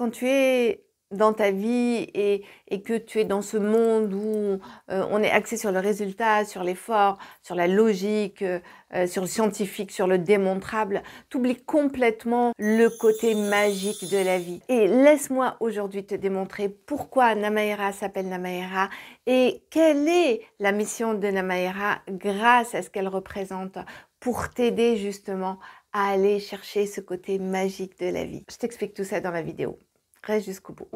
quand tu es dans ta vie et que tu es dans ce monde où on est axé sur le résultat, sur l'effort, sur la logique, sur le scientifique, sur le démontrable, tu oublies complètement le côté magique de la vie. Et laisse-moi aujourd'hui te démontrer pourquoi Namaera s'appelle Namaera et quelle est la mission de Namaera grâce à ce qu'elle représente pour t'aider justement à aller chercher ce côté magique de la vie. Je t'explique tout ça dans la vidéo. Reste jusqu'au bout.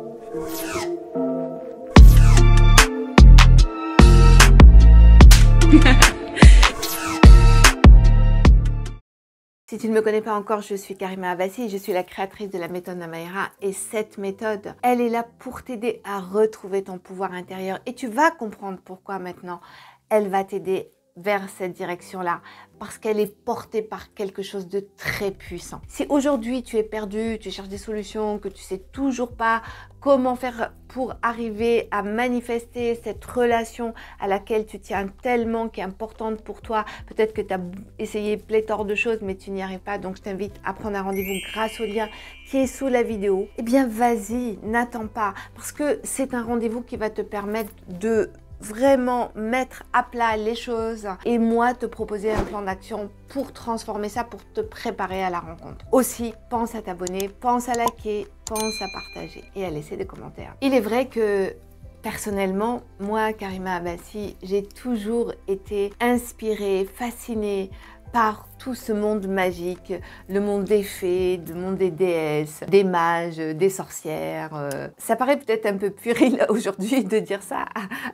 Si tu ne me connais pas encore, je suis Karima Abbasi, je suis la créatrice de la méthode Namaera et cette méthode, elle est là pour t'aider à retrouver ton pouvoir intérieur et tu vas comprendre pourquoi maintenant elle va t'aider vers cette direction-là, parce qu'elle est portée par quelque chose de très puissant. Si aujourd'hui tu es perdu, tu cherches des solutions, que tu sais toujours pas comment faire pour arriver à manifester cette relation à laquelle tu tiens tellement, qui est importante pour toi, peut-être que tu as essayé pléthore de choses mais tu n'y arrives pas, donc je t'invite à prendre un rendez-vous grâce au lien qui est sous la vidéo. Eh bien vas-y, n'attends pas, parce que c'est un rendez-vous qui va te permettre de vraiment mettre à plat les choses et moi te proposer un plan d'action pour transformer ça, pour te préparer à la rencontre. Aussi, pense à t'abonner, pense à liker, pense à partager et à laisser des commentaires. Il est vrai que personnellement, moi, Karima Abbasi, j'ai toujours été inspirée, fascinée par tout ce monde magique, le monde des fées, le monde des déesses, des mages, des sorcières. Ça paraît peut-être un peu puéril aujourd'hui de dire ça,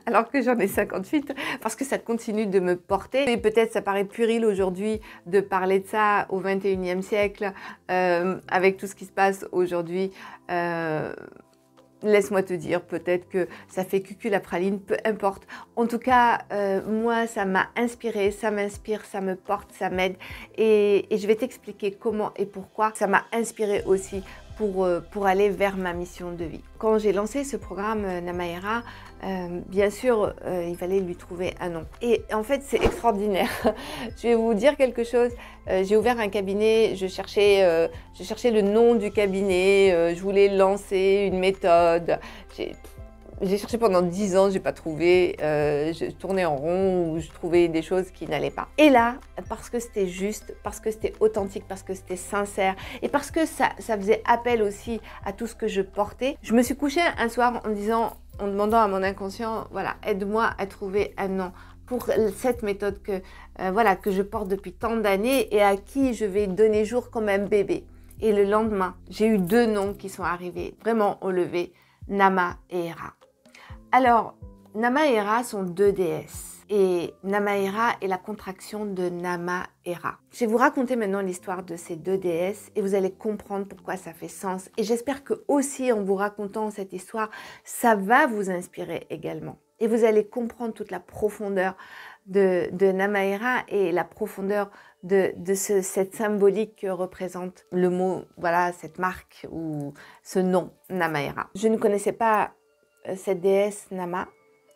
alors que j'en ai 58, parce que ça continue de me porter. Et peut-être ça paraît puéril aujourd'hui de parler de ça au 21e siècle, avec tout ce qui se passe aujourd'hui. Laisse-moi te dire, peut-être que ça fait cucu la praline, peu importe. En tout cas, moi, ça m'a inspirée, ça m'inspire, ça me porte, ça m'aide. Et je vais t'expliquer comment et pourquoi ça m'a inspirée aussi pour aller vers ma mission de vie. Quand j'ai lancé ce programme Namaera, bien sûr, il fallait lui trouver un nom. Et en fait, c'est extraordinaire. Je vais vous dire quelque chose. J'ai ouvert un cabinet, je cherchais le nom du cabinet, je voulais lancer une méthode. J'ai cherché pendant 10 ans, j'ai pas trouvé, je tournais en rond ou je trouvais des choses qui n'allaient pas. Et là, parce que c'était juste, parce que c'était authentique, parce que c'était sincère et parce que ça faisait appel aussi à tout ce que je portais, je me suis couchée un soir en demandant à mon inconscient, voilà, aide-moi à trouver un nom pour cette méthode que je porte depuis tant d'années et à qui je vais donner jour comme un bébé. Et le lendemain, j'ai eu 2 noms qui sont arrivés vraiment au lever, Nama et Hera. Alors, Nama et Hera sont 2 déesses et Namaera est la contraction de Nama-Hera. Je vais vous raconter maintenant l'histoire de ces 2 déesses et vous allez comprendre pourquoi ça fait sens. Et j'espère que aussi en vous racontant cette histoire, ça va vous inspirer également. Et vous allez comprendre toute la profondeur de Namaera et la profondeur de cette symbolique que représente le mot, voilà, cette marque ou ce nom, Namaera. Je ne connaissais pas cette déesse Nama,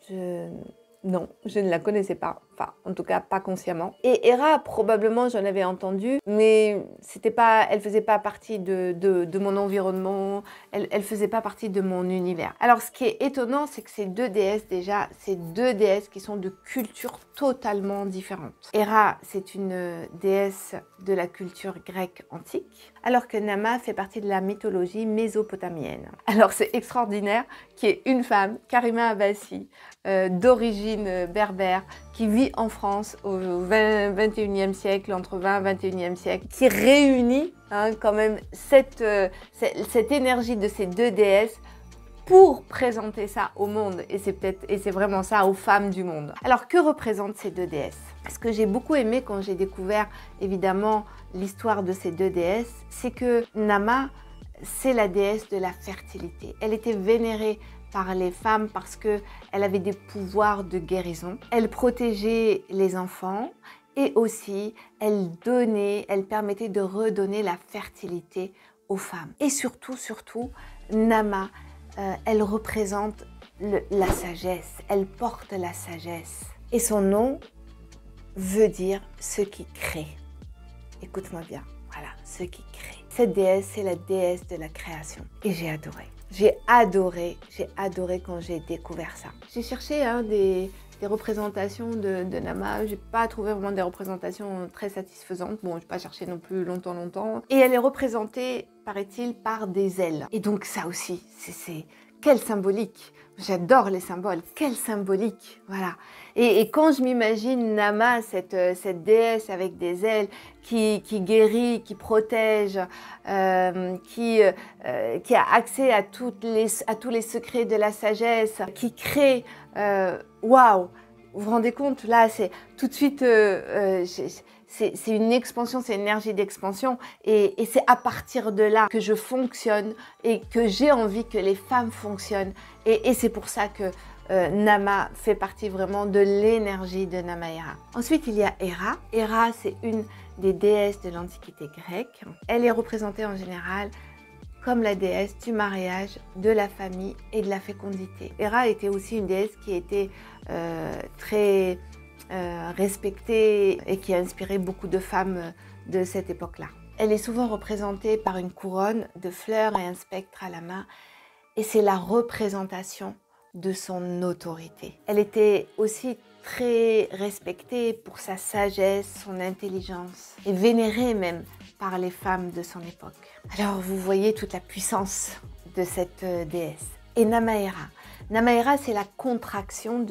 non, je ne la connaissais pas, enfin en tout cas pas consciemment. Et Hera, probablement j'en avais entendu, mais c'était pas, elle faisait pas partie de mon environnement, elle faisait pas partie de mon univers. Alors ce qui est étonnant, c'est que ces 2 déesses déjà, ces 2 déesses qui sont de cultures totalement différentes. Hera, c'est une déesse de la culture grecque antique, alors que Nama fait partie de la mythologie mésopotamienne. Alors c'est extraordinaire qu'il y ait une femme, Karima Abbasi, d'origine berbère, qui vit en France au 21e siècle, entre 20 et 21e siècle, qui réunit quand même cette énergie de ces 2 déesses pour présenter ça au monde. Et c'est vraiment ça, aux femmes du monde. Alors, que représentent ces 2 déesses? Ce que j'ai beaucoup aimé quand j'ai découvert, évidemment, l'histoire de ces 2 déesses, c'est que Nama, c'est la déesse de la fertilité. Elle était vénérée par les femmes parce qu'elle avait des pouvoirs de guérison. Elle protégeait les enfants et aussi elle permettait de redonner la fertilité aux femmes. Et surtout, Nama, elle représente la sagesse, elle porte la sagesse. Et son nom veut dire ce qui crée. Écoute-moi bien. Voilà, ce qui crée. Cette déesse, c'est la déesse de la création. Et j'ai adoré. J'ai adoré quand j'ai découvert ça. J'ai cherché des représentations de Nama. J'ai pas trouvé vraiment des représentations très satisfaisantes. Bon, j'ai pas cherché non plus longtemps. Et elle est représentée, paraît-il, par des ailes. Et donc ça aussi, c'est quelle symbolique. J'adore les symboles, quelle symbolique, voilà. Et quand je m'imagine Nama, cette déesse avec des ailes qui guérit, qui protège, qui a accès à tous les secrets de la sagesse, qui crée, waouh, vous vous rendez compte, là, c'est tout de suite, c'est une expansion, c'est une énergie d'expansion et c'est à partir de là que je fonctionne et que j'ai envie que les femmes fonctionnent et c'est pour ça que Nama fait partie vraiment de l'énergie de Namaera. Ensuite, il y a Héra. Héra, c'est une des déesses de l'Antiquité grecque. Elle est représentée en général comme la déesse du mariage, de la famille et de la fécondité. Héra était aussi une déesse qui était très respectée et qui a inspiré beaucoup de femmes de cette époque-là. Elle est souvent représentée par une couronne de fleurs et un spectre à la main et c'est la représentation de son autorité. Elle était aussi très respectée pour sa sagesse, son intelligence et vénérée même par les femmes de son époque. Alors vous voyez toute la puissance de cette déesse. Et Namaera. Namaera, c'est la contraction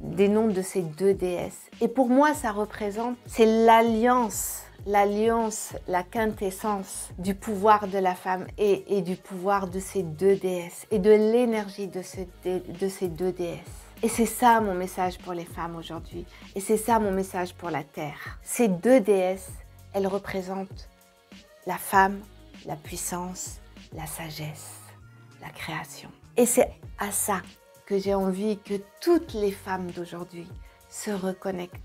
des noms de ces deux déesses. Et pour moi, ça représente, c'est l'alliance, la quintessence du pouvoir de la femme et du pouvoir de ces deux déesses et de l'énergie de ces deux déesses. Et c'est ça mon message pour les femmes aujourd'hui. Et c'est ça mon message pour la Terre. Ces deux déesses, elles représentent la femme, la puissance, la sagesse, la création. Et c'est à ça que j'ai envie que toutes les femmes d'aujourd'hui se reconnectent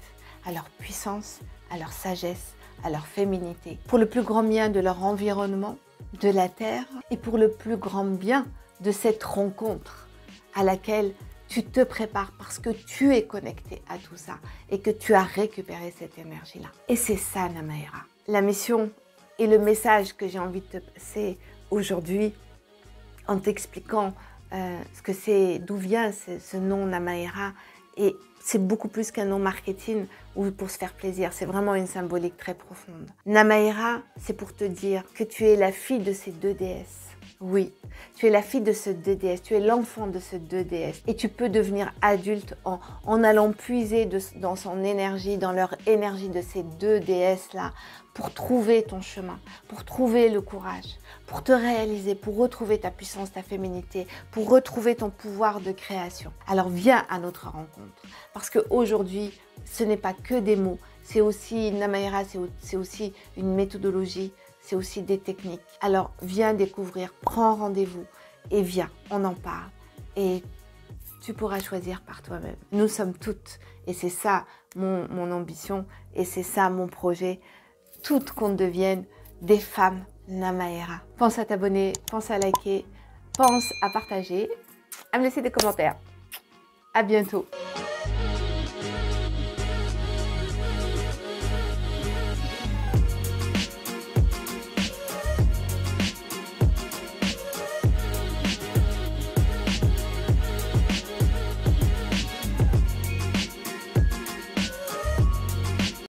à leur puissance, à leur sagesse, à leur féminité, pour le plus grand bien de leur environnement, de la Terre, et pour le plus grand bien de cette rencontre à laquelle tu te prépares parce que tu es connecté à tout ça et que tu as récupéré cette énergie-là. Et c'est ça, Namaera. La mission et le message que j'ai envie de te passer aujourd'hui en t'expliquant ce que c'est, d'où vient ce nom Namaera. Et c'est beaucoup plus qu'un nom marketing ou pour se faire plaisir. C'est vraiment une symbolique très profonde. Namaera, c'est pour te dire que tu es la fille de ces deux déesses. Oui, tu es la fille de ces deux déesses, tu es l'enfant de ces deux déesses. Et tu peux devenir adulte en allant puiser dans son énergie, dans leur énergie de ces deux déesses-là, pour trouver ton chemin, pour trouver le courage, pour te réaliser, pour retrouver ta puissance, ta féminité, pour retrouver ton pouvoir de création. Alors viens à notre rencontre, parce qu'aujourd'hui, ce n'est pas que des mots, c'est aussi Namaera, c'est aussi une méthodologie, c'est aussi des techniques. Alors viens découvrir, prends rendez-vous et viens, on en parle. Et tu pourras choisir par toi-même. Nous sommes toutes, et c'est ça mon ambition, et c'est ça mon projet, toutes qu'on devienne des femmes Namaera. Pense à t'abonner, pense à liker, pense à partager, à me laisser des commentaires. À bientôt.